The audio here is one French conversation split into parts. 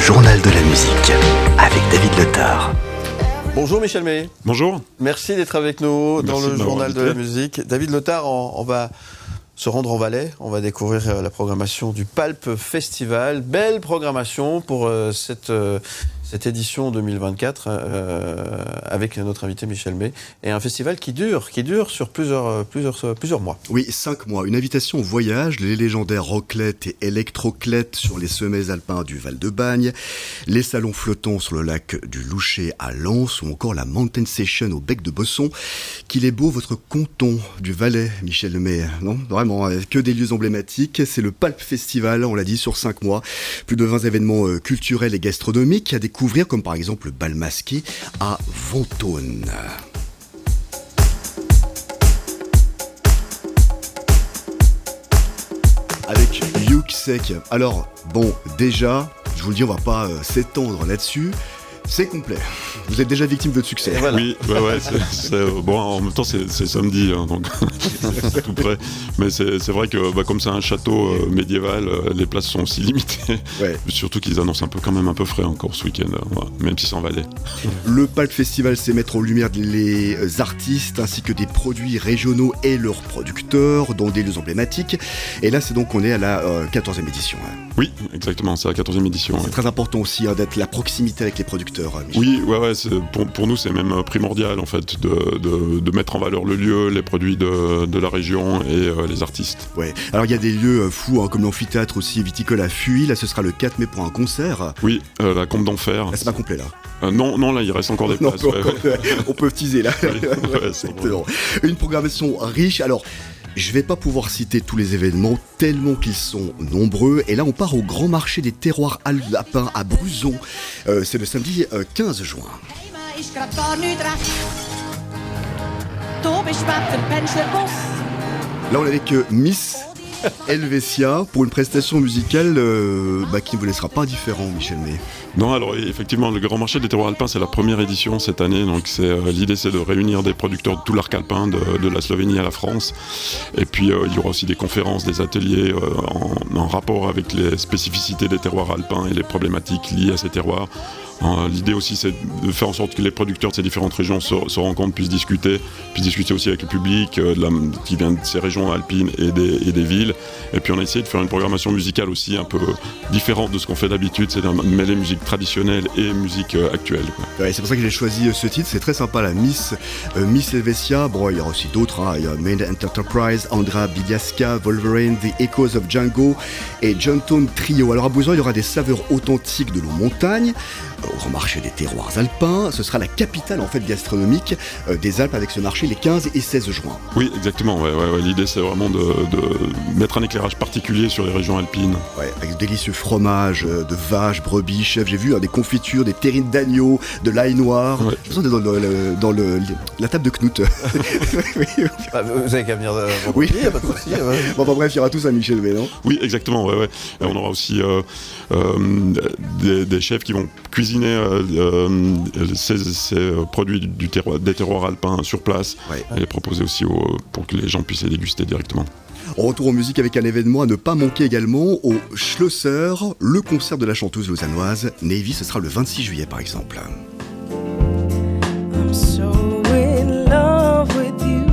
journal de la musique avec David Letard. Bonjour Michel May. Bonjour. Merci d'être avec nous dans le journal de la invité. musique. David Letard, on va se rendre en Valais. On va découvrir la programmation du Palp Festival. Belle programmation pour cette édition 2024 avec notre invité Michel May. Et un festival qui dure sur plusieurs mois. Oui, 5 mois. Une invitation au voyage, les légendaires roclettes et électroclettes sur les sommets alpins du Val-de-Bagne, les salons flottants sur le lac du Louchet à Lens ou encore la Mountain Session au bec de Bosson. Qu'il est beau votre canton du Valais, Michel May. Non, vraiment, que des lieux emblématiques. C'est le Palp Festival, on l'a dit, sur 5 mois. Plus de 20 événements culturels et gastronomiques à découvrir, comme par exemple le bal masqué à Ventône. Avec Yuxek. Alors, bon, déjà, je vous le dis, on va pas s'étendre là-dessus. C'est complet. Vous êtes déjà victime de votre succès. Voilà. Oui, bon, en même temps c'est samedi, hein, donc c'est tout près. Mais c'est vrai que comme c'est un château médiéval, les places sont aussi limitées. Ouais. Surtout qu'ils annoncent quand même un peu frais encore ce week-end, même si c'est en Valais. Le Palp Festival, c'est mettre en lumière les artistes ainsi que des produits régionaux et leurs producteurs dans des lieux emblématiques. Et là, on est à la 14e édition. Hein. Oui, exactement, c'est la 14e édition. C'est très important aussi d'être la proximité avec les producteurs. Michel. Oui, pour nous c'est même primordial en fait de mettre en valeur le lieu, les produits de la région et les artistes. Ouais. Alors il y a des lieux fous comme l'amphithéâtre aussi viticole à Fuy. Là, ce sera le 4 mai pour un concert. Oui, la Combe d'Enfer. Là, c'est pas complet là. Non, là il reste encore des places. On peut teaser là. Oui, c'est Exactement. Une programmation riche. Alors, je vais pas pouvoir citer tous les événements tellement qu'ils sont nombreux. Et là, on part au grand marché des terroirs alpins à Bruzon. C'est le samedi 15 juin. Là, on est avec Miss Helvetia pour une prestation musicale qui ne vous laissera pas indifférent, Michel May. Non, alors effectivement, le Grand Marché des terroirs alpins, c'est la première édition cette année. Donc l'idée, c'est de réunir des producteurs de tout l'arc alpin, de la Slovénie à la France. Et puis il y aura aussi des conférences, des ateliers en rapport avec les spécificités des terroirs alpins et les problématiques liées à ces terroirs. L'idée aussi, c'est de faire en sorte que les producteurs de ces différentes régions se rencontrent, puissent discuter aussi avec le public qui vient de ces régions alpines et des villes. Et puis on a essayé de faire une programmation musicale aussi un peu différente de ce qu'on fait d'habitude, c'est de mêler musique traditionnelle et musique actuelle. Ouais, c'est pour ça que j'ai choisi ce titre, c'est très sympa, la Miss Helvetia. Bon, il y aura aussi d'autres, il y a Main Enterprise, Andra Biliaska, Wolverine, The Echoes of Django et John Tone Trio. Alors à Bruzon, il y aura des saveurs authentiques de nos montagnes. Au Grand Marché des terroirs alpins, ce sera la capitale en fait gastronomique des Alpes avec ce marché les 15 et 16 juin. Oui, exactement. Ouais. L'idée, c'est vraiment de mettre un éclairage particulier sur les régions alpines. Ouais, avec de délicieux fromages de vaches, brebis, chèvres. J'ai vu des confitures, des terrines d'agneau, de l'ail noir. Ouais. Je pense qu'on est dans la table de Knut. Vous avez qu'à venir Oui. il n'y a pas de souci. Ouais. Bon, bref, il y aura tous à Michel May, non ? Oui, exactement. Ouais. Et on aura aussi des chefs qui vont cuisiner ces produits des terroirs alpins sur place, Ouais. et les proposer aussi pour que les gens puissent les déguster directement. On retourne en musique avec un événement à ne pas manquer également au Schlosser, le concert de la chanteuse lausannoise Navy. Ce sera le 26 juillet par exemple. I'm so in love with you.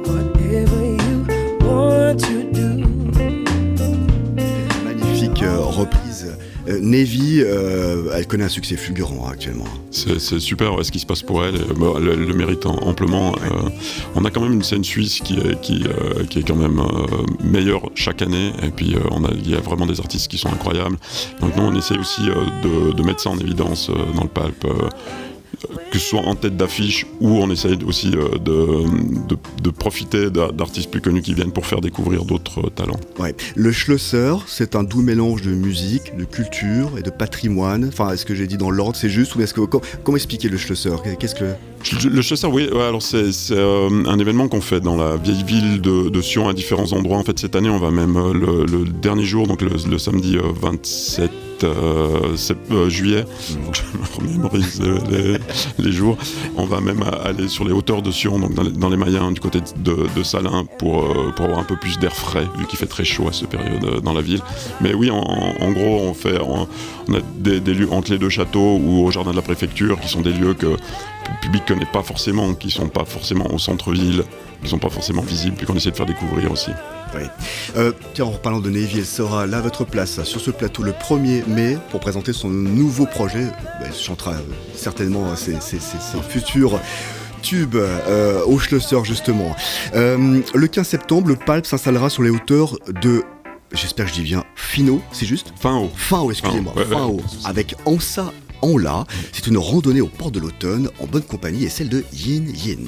Whatever you want to do. Magnifique reprise. Navy, elle connaît un succès fulgurant actuellement. C'est super ce qui se passe pour elle, elle le mérite amplement. On a quand même une scène suisse qui est quand même meilleure chaque année, et puis il y a vraiment des artistes qui sont incroyables. Donc nous on essaye aussi de mettre ça en évidence dans le Palp. Que ce soit en tête d'affiche, ou on essaye aussi de profiter d'artistes plus connus qui viennent pour faire découvrir d'autres talents. Ouais. Le Schlosser, c'est un doux mélange de musique, de culture et de patrimoine. Enfin, est-ce que j'ai dit dans l'ordre, c'est juste, ou est-ce que comment expliquer le Schlosser ? Qu'est-ce que Le Chasseur, oui. Ouais, alors c'est un événement qu'on fait dans la vieille ville de Sion à différents endroits. En fait, cette année, on va même le dernier jour, donc le samedi 27 juillet. Faut que je me remémorise les jours. On va même aller sur les hauteurs de Sion, donc dans les Mayens, du côté de Salins, pour avoir un peu plus d'air frais, vu qu'il fait très chaud à cette période dans la ville. Mais oui, en gros, on a des lieux entre les deux châteaux ou au jardin de la préfecture, qui sont des lieux que le public ne connaît pas forcément, qui ne sont pas forcément au centre-ville, qui ne sont pas forcément visibles, puis qu'on essaie de faire découvrir aussi. Oui. Tiens, en parlant de Navy, elle sera là à votre place sur ce plateau le 1er mai pour présenter son nouveau projet. Elle chantera certainement ses futurs tubes au Schlösser justement. Le 15 septembre, le Palp s'installera sur les hauteurs de... J'espère que je dis bien Finot, c'est juste ? Fin-Haut, excusez-moi. Ouais, Fin-Haut, avec Ansa Anla. C'est une randonnée au port de l'automne en bonne compagnie et celle de Yin Yin.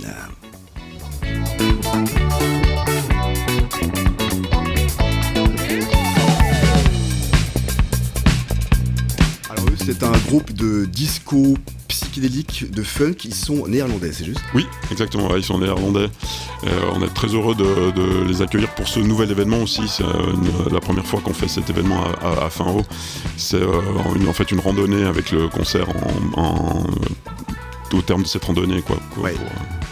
Alors eux, c'est un groupe de disco psychédélique, de funk, ils sont néerlandais, c'est juste ? Oui, exactement, ouais, ils sont néerlandais. On est très heureux de les accueillir pour ce nouvel événement aussi. C'est la première fois qu'on fait cet événement à Fin-Haut. C'est en fait une randonnée avec le concert au terme de cette randonnée, quoi. Ouais.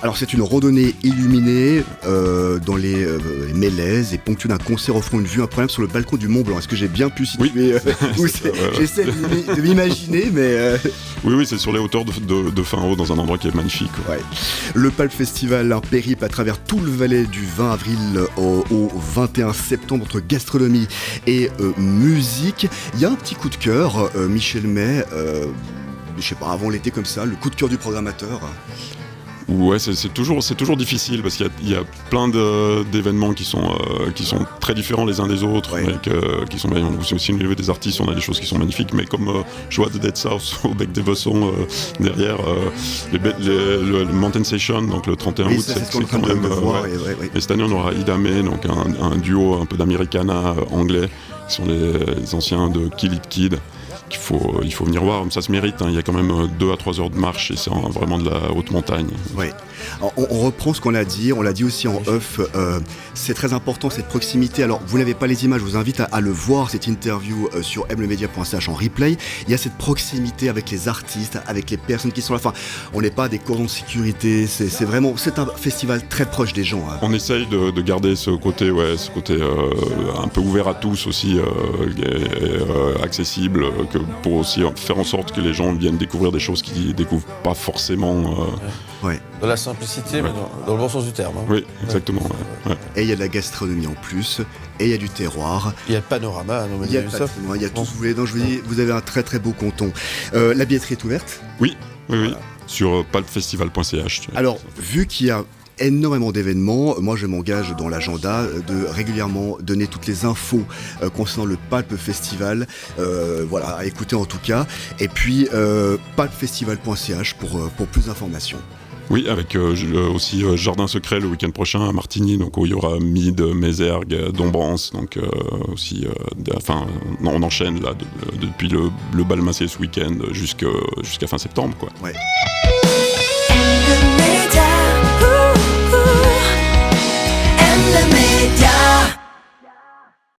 Alors c'est une randonnée illuminée dans les mélèzes et ponctuée d'un concert offrant une vue incroyable sur le balcon du Mont Blanc. Est-ce que j'ai bien pu situer où c'est ? J'essaie de m'imaginer, mais... Oui, c'est sur les hauteurs de Fin-Haut, dans un endroit qui est magnifique. Ouais. Le Palp Festival, un périple à travers tout le Valais du 20 avril au 21 septembre entre gastronomie et musique. Il y a un petit coup de cœur, Michel May, je sais pas, avant l'été comme ça, le coup de cœur du programmateur. Ouais, c'est toujours difficile parce qu'il y a plein d'événements qui sont très différents les uns des autres, ouais. qui sont aussi au niveau des artistes, on a des choses qui sont magnifiques, mais comme Joie de Dead South au Bec des Bossons derrière le Mountain Session, donc le 31 août, c'est quand même voir. Ouais. Et cette année on aura Ida May, donc un duo un peu d'Americana anglais, qui sont les anciens de Kill It Kid. Il faut venir voir, ça se mérite, hein. Il y a quand même 2 à 3 heures de marche et c'est vraiment de la haute montagne. Ouais. Alors, on reprend ce qu'on a dit aussi en off, c'est très important cette proximité. Alors vous n'avez pas les images, je vous invite à le voir, cette interview sur mlemedia.ch en replay. Il y a cette proximité avec les artistes, avec les personnes qui sont là. Enfin, on n'est pas des cordons de sécurité, c'est un festival très proche des gens. Hein. On essaye de garder ce côté un peu ouvert à tous aussi, accessible, pour aussi faire en sorte que les gens viennent découvrir des choses qu'ils ne découvrent pas forcément. Ouais. De la simplicité, mais dans le bon sens du terme. Hein. Oui, exactement. Ouais. Et il y a de la gastronomie en plus, et il y a du terroir. Il y a le panorama, non, mais il y a tout ce que vous voulez. Donc je vous dis, vous avez un très très beau canton. La billetterie est ouverte ? Oui. Sur palpfestival.ch. Alors, vu qu'il y a énormément d'événements, moi je m'engage dans l'agenda de régulièrement donner toutes les infos concernant le Palp Festival, à écouter en tout cas, et puis palpfestival.ch pour plus d'informations. Oui, avec aussi Jardin Secret le week-end prochain à Martigny, donc où il y aura Mide, Mézergues, Dombrance, donc on enchaîne là depuis le bal Massé ce week-end jusqu'à fin septembre, quoi. Ouais.